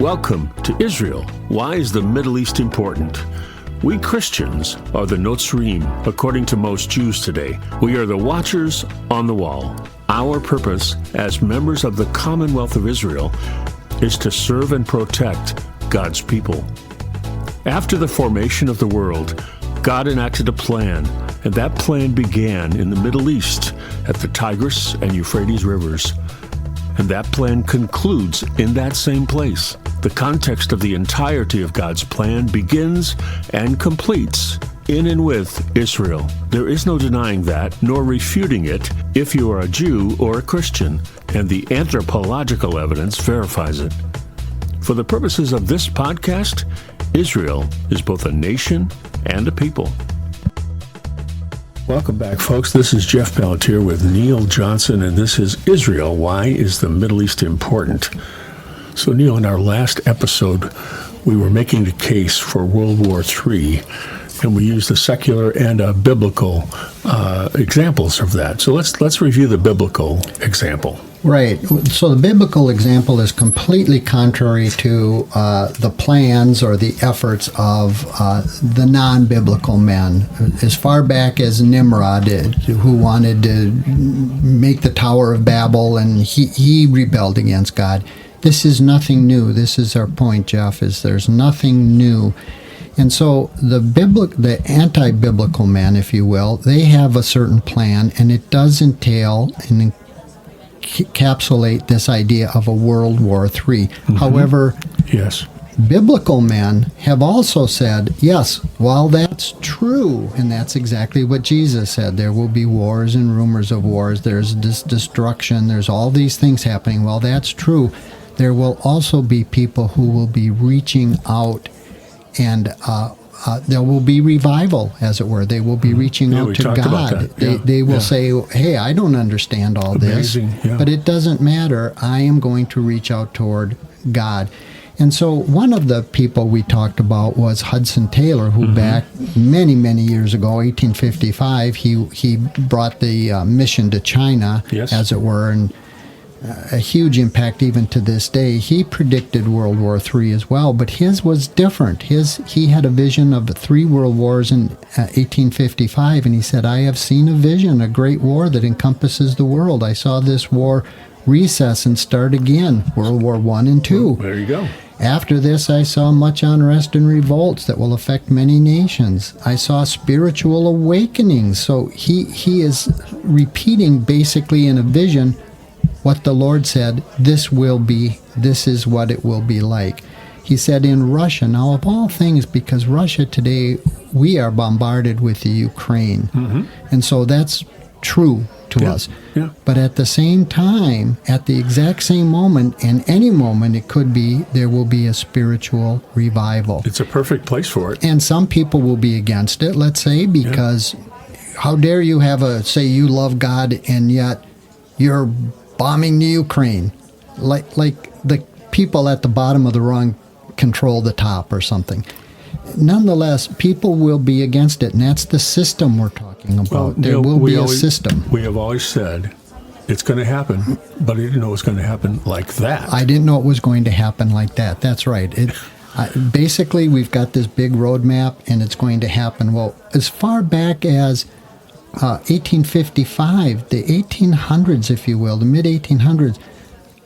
Welcome to Israel. Why is the Middle East important? We Christians are the Notzrim, according to most Jews today. We are the watchers on the wall. Our purpose as members of the Commonwealth of Israel is to serve and protect God's people. After the formation of the world, God enacted a plan, and that plan began in the Middle East at the Tigris and Euphrates rivers. And that plan concludes in that same place. The context of the entirety of God's plan begins and completes in and with Israel. There is no denying that, nor refuting it if you are a Jew or a Christian, and the anthropological evidence verifies it. For the purposes of this podcast, Israel is both a nation and a people. Welcome back, folks. This is Jeff Pelletier with Neil Johnson, and this is Israel. Why is the Middle East important? So, Neil, in our last episode, we were making the case for World War III, and we used the secular and biblical examples of that. So let's review the biblical example. Right. So the biblical example is completely contrary to the plans or the efforts of the non-biblical men. As far back as Nimrod, who wanted to make the Tower of Babel, and he rebelled against God. This is nothing new. This is our point, Jeff, is there's nothing new. And so the anti-biblical men, if you will, they have a certain plan, and it does entail and encapsulate this idea of a World War III. Mm-hmm. However, yes, biblical men have also said, yes, while that's true, and that's exactly what Jesus said, there will be wars and rumors of wars, there's this destruction, there's all these things happening. While that's true, there will also be people who will be reaching out, and there will be revival, as it were. They will be reaching out to God. They will say, hey, I don't understand all this, but it doesn't matter. I am going to reach out toward God. And so one of the people we talked about was Hudson Taylor, who back many, many years ago, 1855, he brought the mission to China, as it were, and a huge impact even to this day. He predicted World War III as well, but his was different. He had a vision of 3 world wars in 1855, and he said, I have seen a vision, a great war that encompasses the world. I saw this war recess and start again, World War I and II. Well, there you go. After this, I saw much unrest and revolts that will affect many nations. I saw spiritual awakenings. So he is repeating basically in a vision what the Lord said, this is what it will be like. He said in Russia, now of all things, because Russia today, we are bombarded with the Ukraine. And so that's true to us. But at the same time, at the exact same moment, in any moment, it could be, there will be a spiritual revival. It's a perfect place for it. And some people will be against it, let's say, because how dare you say you love God and yet you're bombing the Ukraine, like the people at the bottom of the rung control the top or something. Nonetheless, people will be against it, and that's the system we're talking about. Well, there will be a system. We have always said it's going to happen, but I didn't know it was going to happen like that. I didn't know it was going to happen like that. That's right. Basically, we've got this big roadmap, and it's going to happen. Well, as far back as 1855, the 1800s, if you will, the mid-1800s,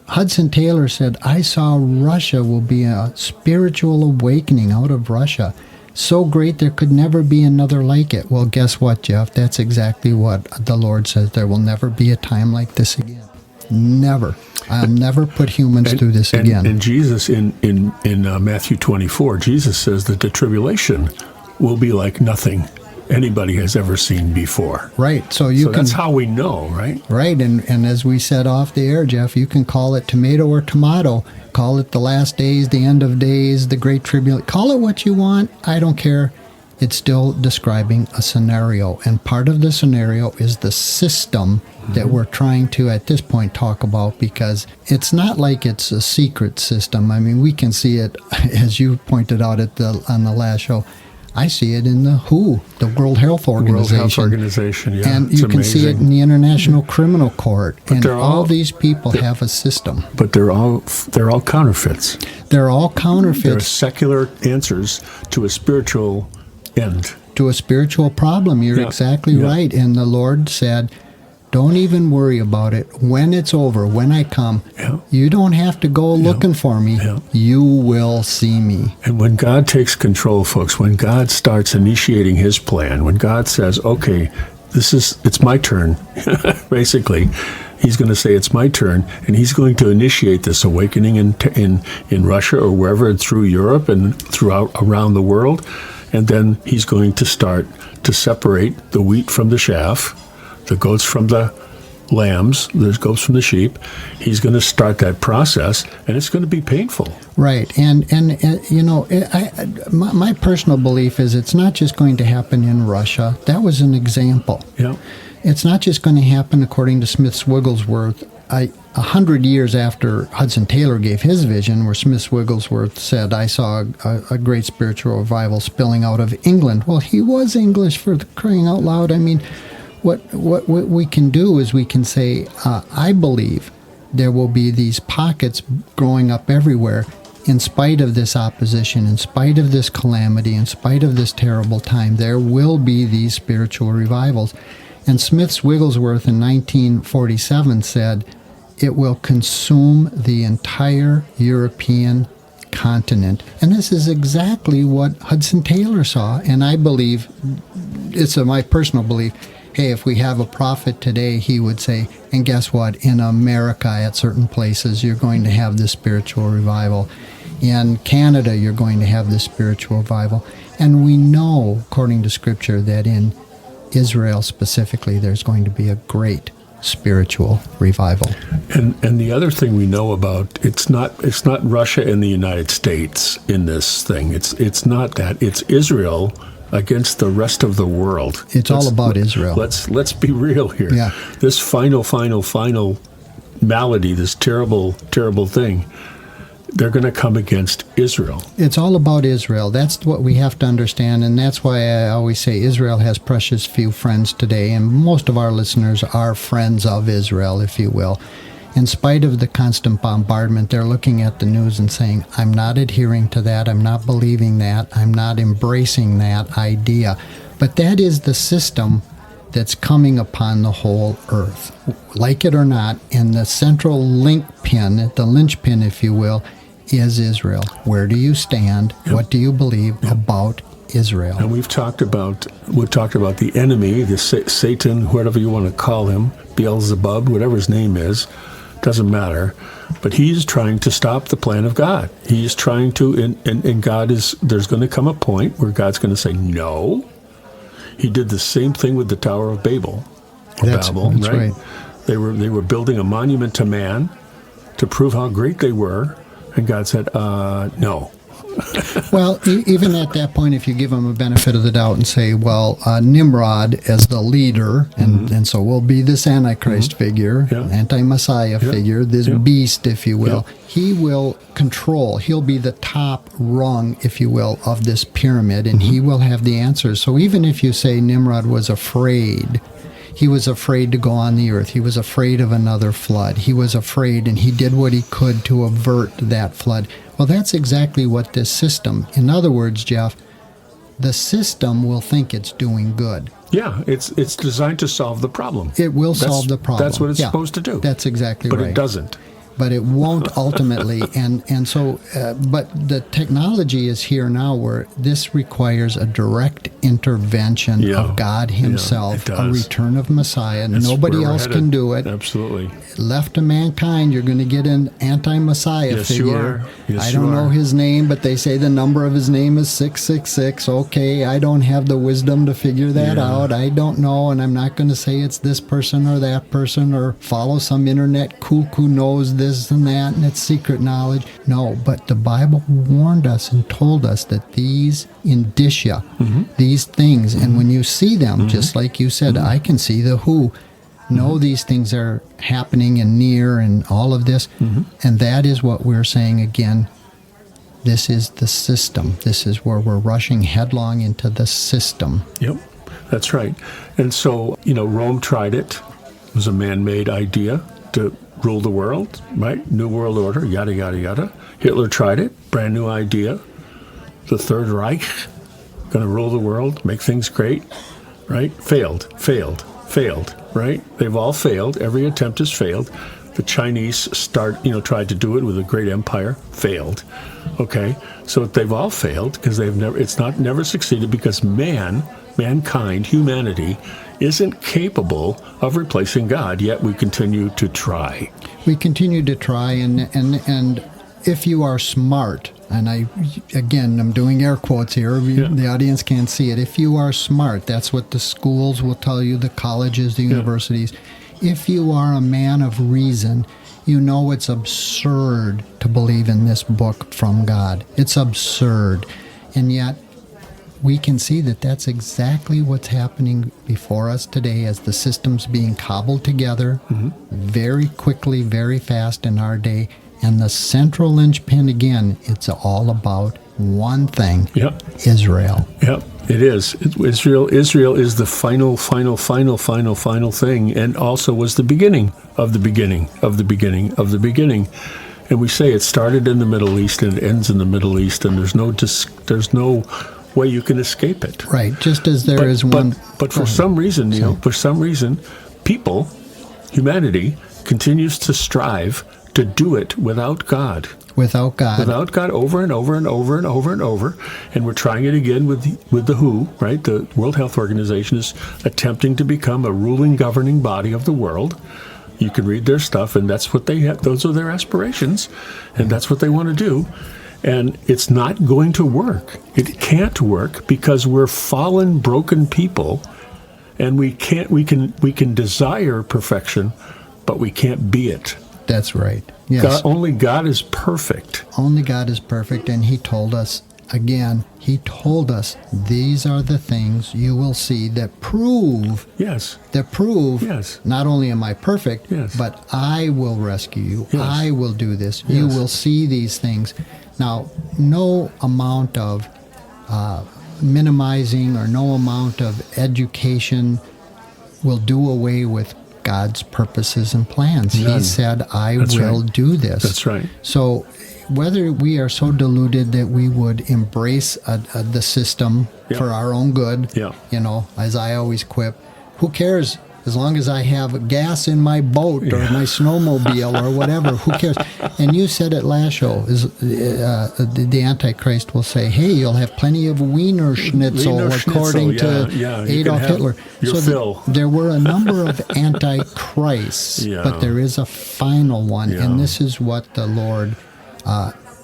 Hudson Taylor said, I saw Russia will be a spiritual awakening out of Russia. So great there could never be another like it. Well, guess what, Jeff? That's exactly what the Lord says. There will never be a time like this again. Never. I'll never put humans through this again. And Jesus, in Matthew 24, Jesus says that the tribulation will be like nothing anybody has ever seen before. Right. So that's how we know, right? Right. And as we said off the air, Jeff, you can call it tomato or tomato. Call it the last days, the end of days, the great tribulation. Call it what you want. I don't care. It's still describing a scenario. And part of the scenario is the system that we're trying to, at this point, talk about, because it's not like it's a secret system. I mean, we can see it, as you pointed out on the last show. I see it in the WHO, the World Health Organization. World Health Organization, yeah. And you can see it in the International Criminal Court. But and all these people have a system. But they're all counterfeits. They're all counterfeits. They're secular answers to a spiritual end. To a spiritual problem. You're exactly right. And the Lord said, don't even worry about it. When it's over, when I come, you don't have to go looking for me. You will see me. And when God takes control, folks, when God starts initiating his plan, when God says, okay, it's my turn, basically, he's going to say it's my turn, and he's going to initiate this awakening in Russia or wherever, through Europe and throughout around the world. And then he's going to start to separate the wheat from the chaff, the goats from the lambs, the goats from the sheep. He's going to start that process, and it's going to be painful. Right. And you know, my personal belief is it's not just going to happen in Russia. That was an example. Yeah. It's not just going to happen, according to Smith Wigglesworth, 100 years after Hudson Taylor gave his vision, where Smith Wigglesworth said, I saw a great spiritual revival spilling out of England. Well, he was English, for crying out loud. I mean, what we can do is we can say, I believe there will be these pockets growing up everywhere in spite of this opposition, in spite of this calamity, in spite of this terrible time. There will be these spiritual revivals. And Smith Wigglesworth in 1947 said, it will consume the entire European continent. And this is exactly what Hudson Taylor saw. And I believe, it's my personal belief, hey, if we have a prophet today, he would say, and guess what? In America, at certain places, you're going to have this spiritual revival. In Canada, you're going to have this spiritual revival. And we know, according to Scripture, that in Israel specifically, there's going to be a great spiritual revival. And the other thing we know about, it's not Russia and the United States in this thing. It's not that. It's Israel against the rest of the world. It's all about Israel. Let's be real here. Yeah. This final malady, this terrible thing, they're going to come against Israel. It's all about Israel. That's what we have to understand, and that's why I always say Israel has precious few friends today, and most of our listeners are friends of Israel, if you will. In spite of the constant bombardment, they're looking at the news and saying, I'm not adhering to that, I'm not believing that, I'm not embracing that idea. But that is the system that's coming upon the whole earth, like it or not, and the central linchpin, if you will, is Israel. Where do you stand? Yep. What do you believe about Israel? And we've talked about the enemy, the Satan, whatever you want to call him, Beelzebub, whatever his name is, doesn't matter. But he's trying to stop the plan of God. He's trying to, and God is, there's going to come a point where God's going to say no. He did the same thing with the Tower of Babel, that's right? They were building a monument to man to prove how great they were, and God said, no. Well, even at that point, if you give them a benefit of the doubt and say, well, Nimrod as the leader, and so will be this Antichrist figure, anti-Messiah figure, this beast, if you will, he will control. He'll be the top rung, if you will, of this pyramid, and he will have the answers. So even if you say Nimrod was afraid, he was afraid to go on the earth. He was afraid of another flood. He was afraid, and he did what he could to avert that flood. Well, that's exactly what this system, in other words, Jeff, the system will think it's doing good. Yeah, it's designed to solve the problem. It will solve the problem. That's what it's supposed to do. That's exactly right. But it doesn't. But it won't ultimately, and so, but the technology is here now where this requires a direct intervention of God himself, a return of Messiah. Nobody else can do it. Absolutely. Left to mankind, you're going to get an anti-Messiah figure. You are. I don't know his name, but they say the number of his name is 666. Okay, I don't have the wisdom to figure that out. I don't know, and I'm not going to say it's this person or that person or follow some internet kook who knows this and that, and it's secret knowledge. No, but the Bible warned us and told us that these indicia, these things, and when you see them, just like you said, I can see the who, know these things are happening and near and all of this, and that is what we're saying again. This is the system. This is where we're rushing headlong into the system. Yep, that's right. And so, Rome tried it. It was a man-made idea to rule the world, right? New World Order, yada, yada, yada. Hitler tried it, brand new idea. The Third Reich, going to rule the world, make things great, right? Failed, right? They've all failed. Every attempt has failed. The Chinese tried to do it with a great empire, failed. Okay, so they've all failed because it's never succeeded because mankind, humanity, isn't capable of replacing God, yet we continue to try. We continue to try, and if you are smart, and I'm doing air quotes here, the audience can't see it. If you are smart, that's what the schools will tell you, the colleges, the universities. If you are a man of reason, you know it's absurd to believe in this book from God. It's absurd. And yet, we can see that that's exactly what's happening before us today as the system's being cobbled together very quickly, very fast in our day. And the central linchpin, again, it's all about one thing, Israel. Yep, it is. Israel is the final thing, and also was the beginning of the beginning of the beginning of the beginning. And we say it started in the Middle East and it ends in the Middle East, and there's no way you can escape it. Right, just as there is one. But for some reason, humanity continues to strive to do it without God. Without God over and over and over and over and over. And we're trying it again with the WHO, right? The World Health Organization is attempting to become a ruling, governing body of the world. You can read their stuff, and that's what they have. Those are their aspirations, and that's what they want to do. And it's not going to work. It can't work because we're fallen, broken people, and we can desire perfection, but we can't be it. That's right. Yes. Only God is perfect. Only God is perfect, and He told us, these are the things you will see that prove, not only am I perfect, but I will rescue you. Yes. I will do this. Yes. You will see these things. Now, no amount of minimizing or no amount of education will do away with God's purposes and plans. None. He said, I will do this. That's right. So whether we are so deluded that we would embrace the system for our own good, as I always quip, who cares? As long as I have gas in my boat or my snowmobile or whatever, who cares? And you said it last show, the Antichrist will say, hey, you'll have plenty of Wiener Schnitzel according to Adolf Hitler. So there were a number of Antichrists, but there is a final one. And this is what the Lord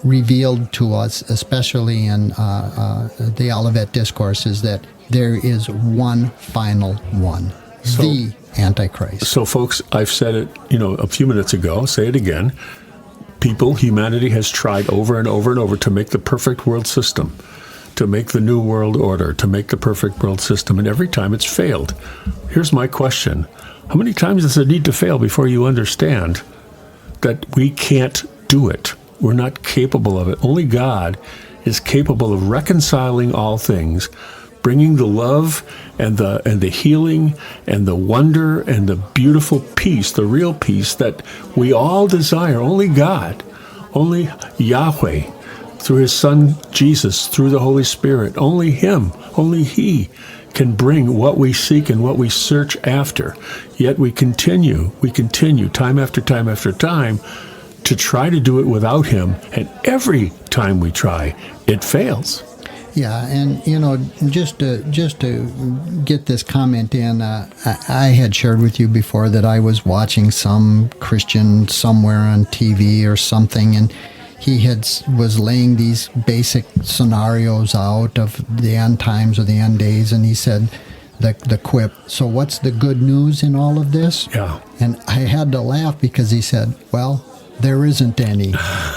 revealed to us, especially in the Olivet Discourse, is that there is one final one. The Antichrist. So, folks, I've said it, a few minutes ago. I'll say it again. Humanity has tried over and over and over to make the perfect world system, to make the new world order, to make the perfect world system, and every time it's failed. Here's my question. How many times does it need to fail before you understand that we can't do it? We're not capable of it. Only God is capable of reconciling all things, bringing the love and the healing and the wonder and the beautiful peace, the real peace that we all desire. Only God, only Yahweh, through His Son Jesus, through the Holy Spirit, only Him, only He can bring what we seek and what we search after. Yet we continue time after time after time to try to do it without Him, and every time we try, it fails. Yeah, and just to get this comment in, I had shared with you before that I was watching some Christian somewhere on TV or something, and he was laying these basic scenarios out of the end times or the end days, and he said the quip, so what's the good news in all of this? Yeah. And I had to laugh because he said, well, there isn't any.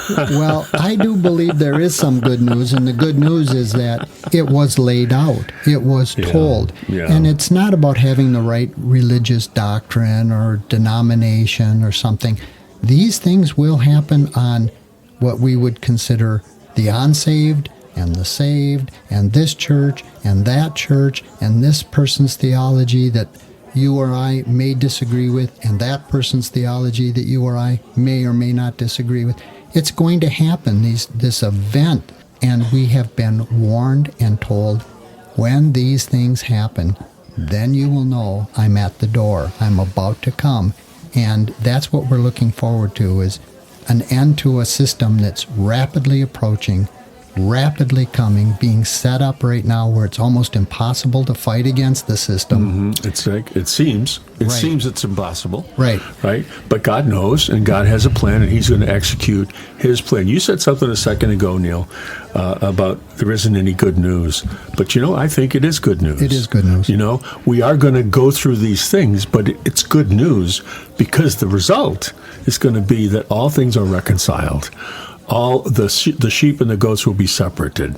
Well, I do believe there is some good news, and the good news is that it was laid out. It was told. Yeah. And it's not about having the right religious doctrine or denomination or something. These things will happen on what we would consider the unsaved and the saved and this church and this person's theology that you or I may disagree with, and that person's theology that you or I may or may not disagree with. It's going to happen, this event, and we have been warned and told, when these things happen, then you will know I'm at the door. I'm about to come. And that's what we're looking forward to, is an end to a system that's rapidly approaching, rapidly coming, being set up right now where it's almost impossible to fight against the system. Mm-hmm. It's like, it seems it's impossible. Right. But God knows, and God has a plan, and He's going to execute His plan. You said something a second ago, Neil, about there isn't any good news. But, I think it is good news. It is good news. We are going to go through these things, but it's good news because the result is going to be that all things are reconciled. All the sheep and the goats will be separated.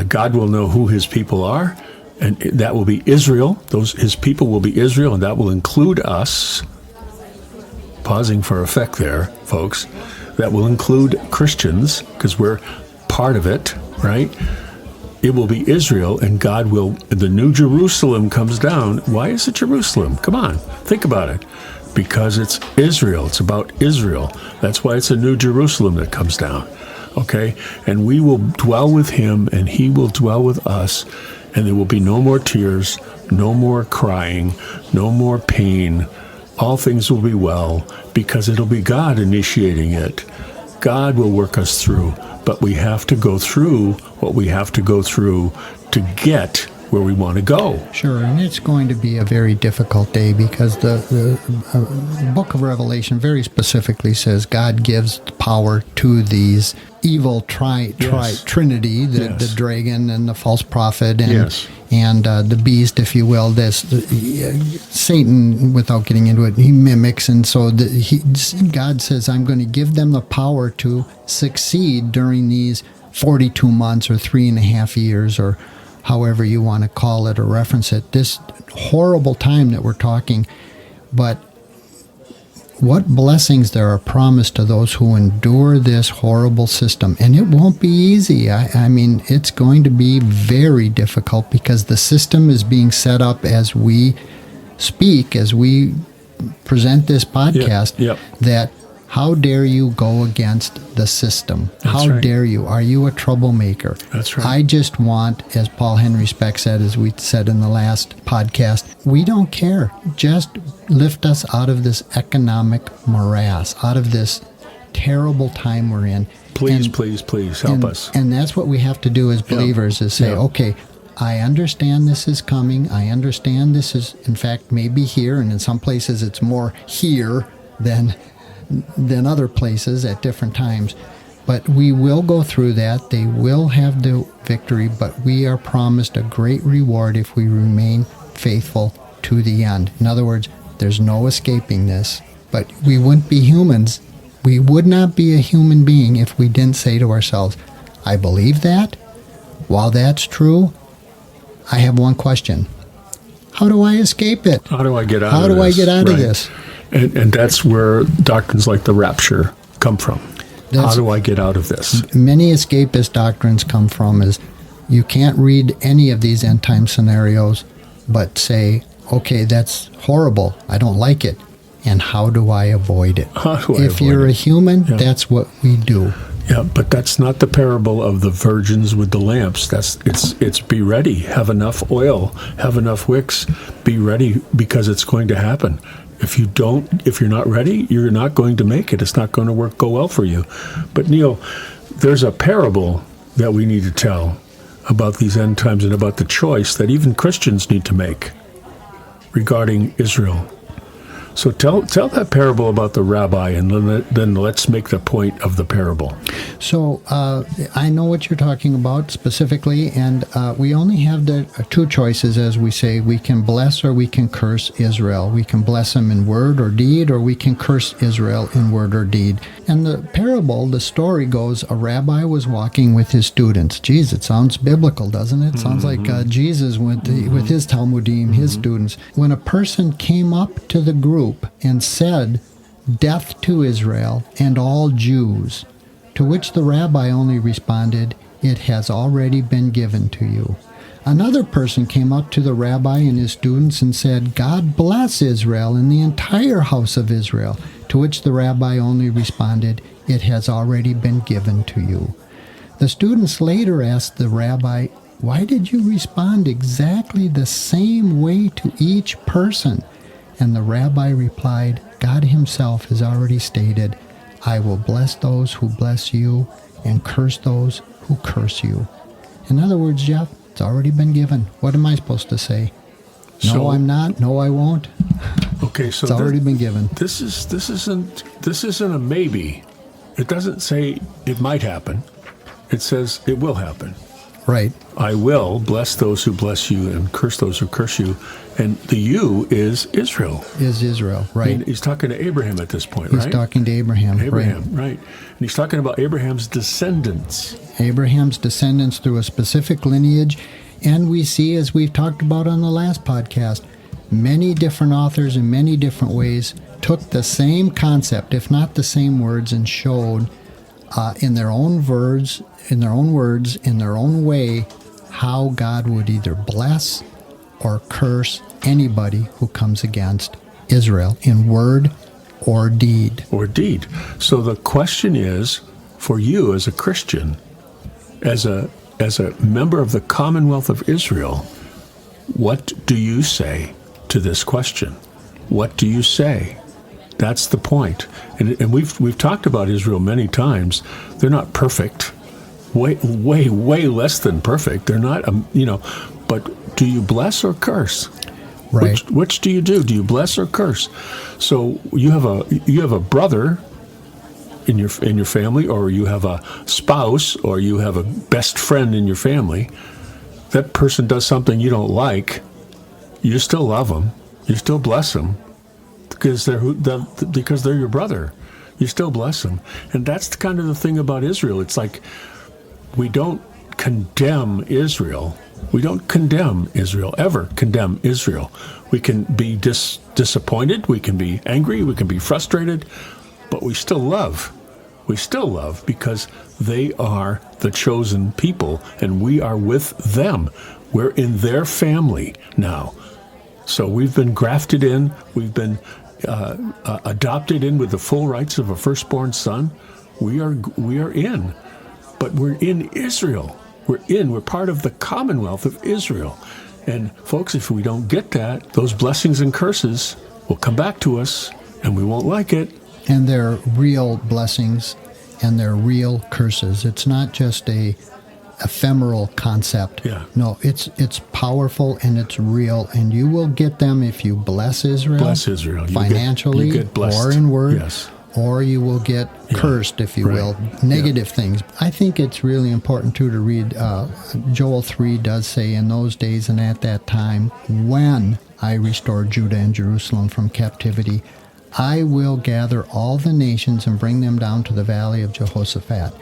God will know who His people are, and that will be Israel. His people will be Israel, and that will include us. Pausing for effect there, folks. That will include Christians, because we're part of it, right? It will be Israel, and God will, the New Jerusalem comes down. Why is it Jerusalem? Come on, think about it. Because it's Israel. It's about Israel. That's why it's a New Jerusalem that comes down. Okay? And we will dwell with Him, and He will dwell with us, and there will be no more tears, no more crying, no more pain. All things will be well, because it'll be God initiating it. God will work us through, but we have to go through what we have to go through to get where we want to go. Sure, and it's going to be a very difficult day, because the book of Revelation very specifically says God gives power to these evil trinity, the dragon and the false prophet and the beast, if you will. Satan, without getting into it, he mimics, and so God says, I'm going to give them the power to succeed during these 42 months or 3.5 years, or however you want to call it or reference it, this horrible time that we're talking. But what blessings there are promised to those who endure this horrible system. And it won't be easy. I mean, it's going to be very difficult, because the system is being set up as we speak, as we present this podcast, that how dare you go against the system? How dare you? Are you a troublemaker? That's right. I just want, as Paul Henry Speck said, as we said in the last podcast, we don't care. Just lift us out of this economic morass, out of this terrible time we're in. Please help us. And that's what we have to do as believers, is say, okay, I understand this is coming. I understand this is, in fact, maybe here, and in some places it's more here than other places at different times. But we will go through that. They will have the victory, but we are promised a great reward if we remain faithful to the end. In other words, there's no escaping this. But we wouldn't be humans. We would not be a human being if we didn't say to ourselves, I believe that. While that's true, I have one question. How do I escape it? How do I get out of this? How do I get out of this? And that's where doctrines like the rapture come from. How do I get out of this? Many escapist doctrines come from is you can't read any of these end time scenarios but say, okay, that's horrible. I don't like it. And how do I avoid it? If you're a human, that's what we do. Yeah, but that's not the parable of the virgins with the lamps. It's be ready, have enough oil, have enough wicks, be ready, because it's going to happen. If you're not ready, you're not going to make it. It's not going to go well for you. But Neil, there's a parable that we need to tell about these end times and about the choice that even Christians need to make regarding Israel. So tell that parable about the rabbi, and then let's make the point of the parable. So I know what you're talking about specifically, and we only have the two choices, as we say. We can bless or we can curse Israel. We can bless them in word or deed, or we can curse Israel in word or deed. And the parable, the story goes, a rabbi was walking with his students. Geez, it sounds biblical, doesn't it? It sounds like Jesus with his Talmudim, his students. When a person came up to the group and said, "Death to Israel and all Jews," To which the rabbi only responded, "It has already been given to you." Another person came up to the rabbi and his students and said, "God bless Israel and the entire house of Israel." To which the rabbi only responded, "It has already been given to you." The students later asked the rabbi, "Why did you respond exactly the same way to each person?" And the rabbi replied, "God himself has already stated, 'I will bless those who bless you and curse those who curse you.'" In other words, Jeff, it's already been given. What am I supposed to say? No, I'm not. No, I won't. Okay, so it's already been given. This isn't a maybe. It doesn't say it might happen. It says it will happen. Right. I will bless those who bless you and curse those who curse you. And the you is Israel. Is Israel, right. And he's talking to Abraham at this point, He's right? talking to Abraham. Right. And he's talking about Abraham's descendants. Abraham's descendants through a specific lineage. And we see, as we've talked about on the last podcast, many different authors in many different ways took the same concept, if not the same words, and showed in their own words, in their own way, how God would either bless or curse anybody who comes against Israel in word or deed. So the question is, for you as a Christian, as a member of the Commonwealth of Israel, what do you say to this question? What do you say? That's the point. And we've talked about Israel many times. They're not perfect. Way less than perfect. They're not, but do you bless or curse? Right. Which do you do? Do you bless or curse? So you have a brother in your family, or you have a spouse, or you have a best friend in your family. That person does something you don't like. You still love them. You still bless them because they're your brother. You still bless them, and that's the kind of the thing about Israel. It's like we don't condemn Israel. We don't condemn Israel, ever condemn Israel. We can be disappointed, we can be angry, we can be frustrated, but we still love. We still love because they are the chosen people, and we are with them. We're in their family now. So we've been grafted in, we've been adopted in with the full rights of a firstborn son. We are in, but we're in Israel. We're part of the Commonwealth of Israel. And folks, if we don't get that, those blessings and curses will come back to us, and we won't like it. And they're real blessings, and they're real curses. It's not just a ephemeral concept. Yeah. No, it's powerful and it's real, and you will get them if you bless Israel. Bless Israel. Financially, you get blessed. or in word. Yes. Or you will get cursed, if you will, negative things. I think it's really important, too, to read. Joel 3 does say, "In those days and at that time, when I restore Judah and Jerusalem from captivity, I will gather all the nations and bring them down to the valley of Jehoshaphat."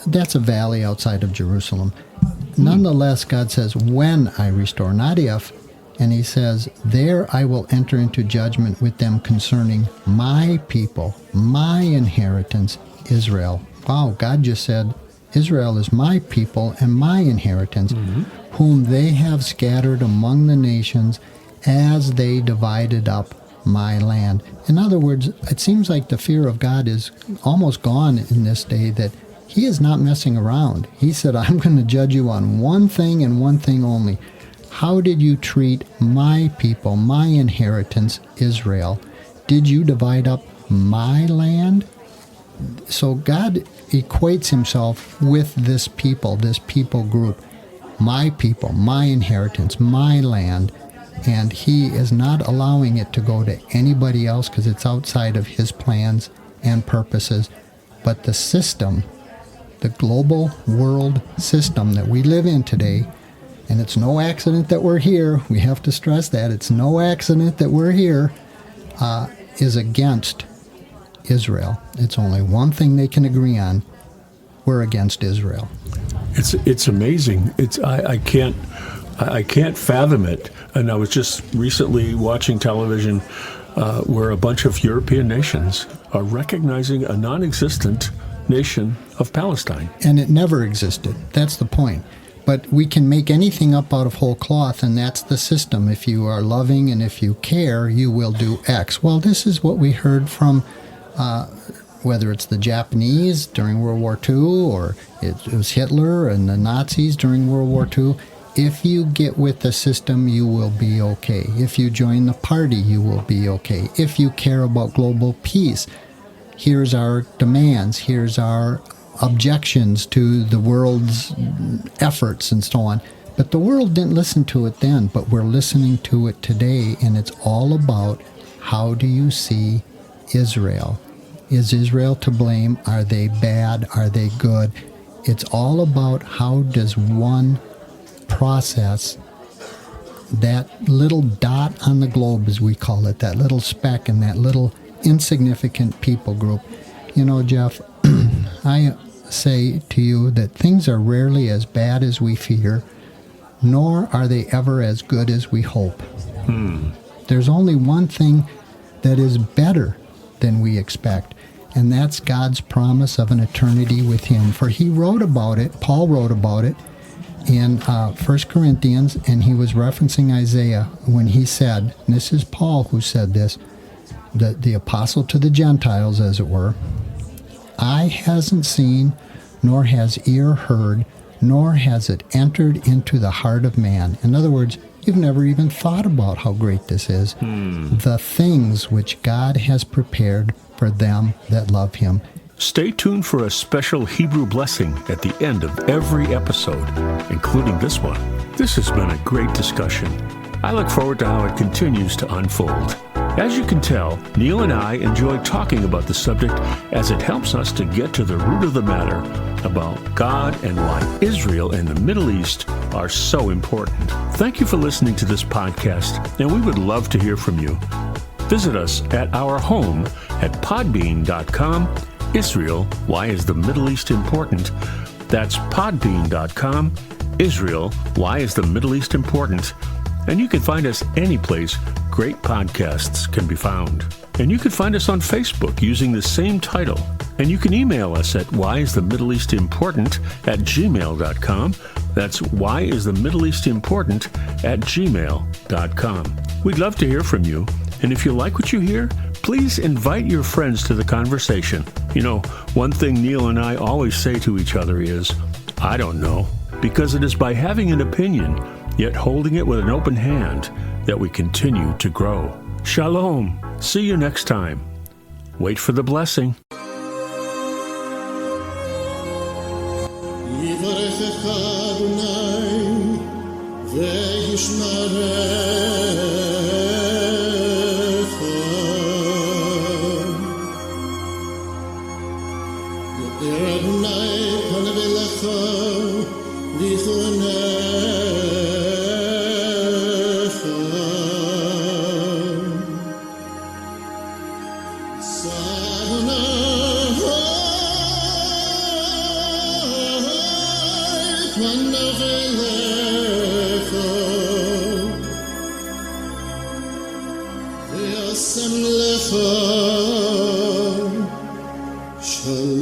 That's a valley outside of Jerusalem. Nonetheless, God says, when I restore, not if. And he says, there I will enter into judgment with them concerning my people, my inheritance, Israel. Wow, God just said, Israel is my people and my inheritance, whom they have scattered among the nations as they divided up my land. In other words, it seems like the fear of God is almost gone in this day, that he is not messing around. He said, I'm going to judge you on one thing and one thing only. How did you treat my people, my inheritance, Israel? Did you divide up my land? So God equates himself with this people group. My people, my inheritance, my land. And he is not allowing it to go to anybody else because it's outside of his plans and purposes. But the system, the global world system that we live in today, and it's no accident that we're here, we have to stress that, it's no accident that we're here, is against Israel. It's only one thing they can agree on. We're against Israel. It's amazing. I can't fathom it. And I was just recently watching television where a bunch of European nations are recognizing a non-existent nation of Palestine. And it never existed. That's the point. But we can make anything up out of whole cloth, and that's the system. If you are loving and if you care, you will do X. Well, this is what we heard from, whether it's the Japanese during World War II or it was Hitler and the Nazis during World War II. If you get with the system, you will be okay. If you join the party, you will be okay. If you care about global peace, here's our demands, here's our objections to the world's efforts and so on. But the world didn't listen to it then, but we're listening to it today, and it's all about how do you see Israel? Is Israel to blame? Are they bad? Are they good? It's all about how does one process that little dot on the globe, as we call it, that little speck in that little insignificant people group. You know, Jeff, I say to you that things are rarely as bad as we fear, nor are they ever as good as we hope. There's only one thing that is better than we expect, and that's God's promise of an eternity with Him. For He wrote about it, Paul wrote about it in 1 Corinthians, and he was referencing Isaiah when he said, and this is Paul who said this, the apostle to the Gentiles, as it were, eye hasn't seen, nor has ear heard, nor has it entered into the heart of man. In other words, you've never even thought about how great this is. The things which God has prepared for them that love Him. Stay tuned for a special Hebrew blessing at the end of every episode, including this one. This has been a great discussion. I look forward to how it continues to unfold. As you can tell, Neil and I enjoy talking about the subject as it helps us to get to the root of the matter about God and why Israel and the Middle East are so important. Thank you for listening to this podcast, and we would love to hear from you. Visit us at our home at podbean.com. Israel, why is the Middle East important? That's podbean.com. Israel, why is the Middle East important? And you can find us any place great podcasts can be found. And you can find us on Facebook using the same title. And you can email us at whyisthemiddleeastimportant@gmail.com. That's whyisthemiddleeastimportant@gmail.com. We'd love to hear from you. And if you like what you hear, please invite your friends to the conversation. You know, one thing Neil and I always say to each other is, I don't know, because it is by having an opinion, yet holding it with an open hand, that we continue to grow. Shalom. See you next time. Wait for the blessing. Shalom.